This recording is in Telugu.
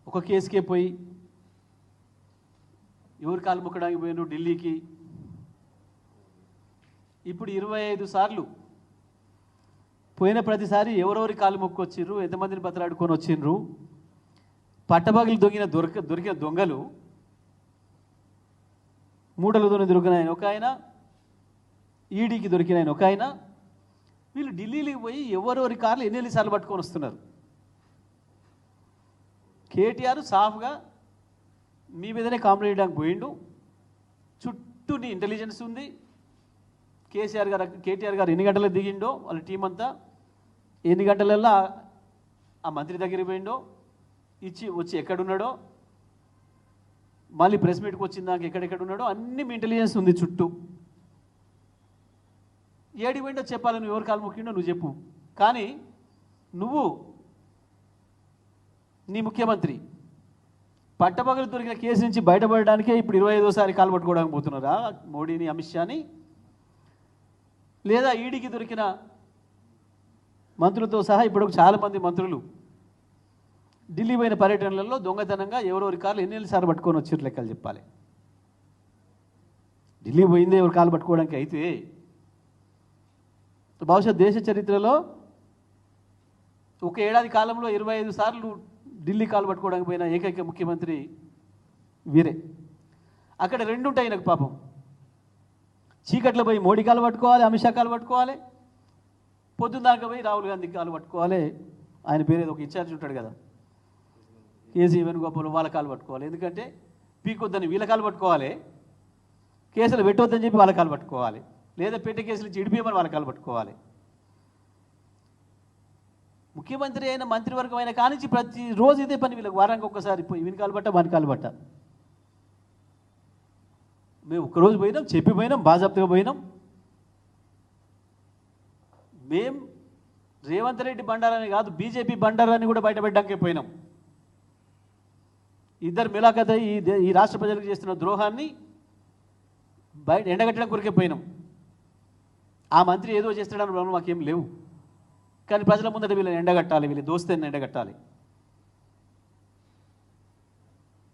ఒక కేసుకే పోయి ఎవరు కాలు మొక్కడానికి పోయినారు ఢిల్లీకి. ఇప్పుడు 25 సార్లు పోయిన ప్రతిసారి ఎవరెవరి కాలు మొక్కు వచ్చిర్రు, ఎంతమందిని బతలాడుకొని వచ్చిండ్రు. పట్టపగలు దొరికిన దొంగలు మూటలతో దొరికిన ఆయన ఒక ఆయన, ఈడీకి దొరికిన ఆయన ఒక ఆయన. వీళ్ళు ఢిల్లీకి పోయి ఎవరెవరి కార్లు ఎన్నిసార్లు పట్టుకొని వస్తున్నారు. కేటీఆర్ సాఫ్గా మీ మీదనే కాంప్లైంట్ చేయడానికి పోయిండు. చుట్టూ నీ ఇంటెలిజెన్స్ ఉంది. కేటీఆర్ గారు ఎన్ని గంటలకు దిగిండో వాళ్ళ టీం అంతా, ఎన్ని గంటలల్లో ఆ మంత్రి దగ్గరికి పోయిండో, వచ్చి ఎక్కడున్నాడో, మళ్ళీ ప్రెస్ మీట్కి వచ్చిందాక ఎక్కడెక్కడ ఉన్నాడో అన్ని మీ ఇంటెలిజెన్స్ ఉంది చుట్టూ. ఏడి పోయిండో చెప్పాలి, నువ్వు ఎవరు కాలు మొక్కిండో నువ్వు చెప్పు. కానీ నువ్వు నీ ముఖ్యమంత్రి పట్టపగలు దొరికిన కేసు నుంచి బయటపడడానికే ఇప్పుడు 25సారి కాలు పట్టుకోవడానికి పోతున్నారా మోడీని, అమిత్ షాని? లేదా ఈడీకి దొరికిన మంత్రులతో సహా ఇప్పుడు చాలామంది మంత్రులు ఢిల్లీ పోయిన పర్యటనలలో దొంగతనంగా ఎవరెవరి కార్లు ఎన్నిసార్లు పట్టుకొని వచ్చారు లెక్కలు చెప్పాలి. ఢిల్లీ పోయిందే ఎవరి కాలు పట్టుకోవడానికి అయితే బహుశా దేశ చరిత్రలో ఒక ఏడాది కాలంలో 25 సార్లు ఢిల్లీ కాలు పట్టుకోవడానికి పోయిన ఏకైక ముఖ్యమంత్రి వీరే. అక్కడ రెండు ఉంటాయి నాకు పాపం. చీకట్లో పోయి మోడీ కాలు పట్టుకోవాలి, అమిత్ షా కాలు పట్టుకోవాలి, పొద్దున్నాక పోయి రాహుల్ గాంధీ కాలు పట్టుకోవాలి. ఆయన పేరు ఏదో ఒక ఇన్ఛార్జ్ ఉంటాడు కదా, కేసీ వేణుగోపాల్, వాళ్ళ కాలు పట్టుకోవాలి. ఎందుకంటే పీకొద్దని వీళ్ళ కాలు పట్టుకోవాలి, కేసులు పెట్టొద్దని చెప్పి వాళ్ళ కాలు పట్టుకోవాలి, లేదా పెట్టే కేసులు చెడిపోయమని వాళ్ళ కాలు పట్టుకోవాలి. ముఖ్యమంత్రి అయిన మంత్రివర్గం అయిన కానించి ప్రతిరోజు ఇదే పని వీళ్ళకి. వారానికి ఒక్కసారి పోయి వీని కాలు పట్ట వాని కాలు పట్ట. మేము ఒక్కరోజు పోయినాం, చెప్పిపోయినాం, బాజాప్తగా పోయినాం. మేం రేవంత్ రెడ్డి బండారని కాదు, బీజేపీ బండారాన్ని కూడా బయటపెట్టడానికే పోయినాం. ఇద్దరు మిలాఖత్ ఈ రాష్ట్ర ప్రజలకు చేస్తున్న ద్రోహాన్ని బయట ఎండగట్టడం కొరికే పోయినాం. ఆ మంత్రి ఏదో చేస్తాడని మాకేం లేవు, కానీ ప్రజల ముందట వీళ్ళని ఎండగట్టాలి, వీళ్ళ దోస్తేని ఎండగట్టాలి.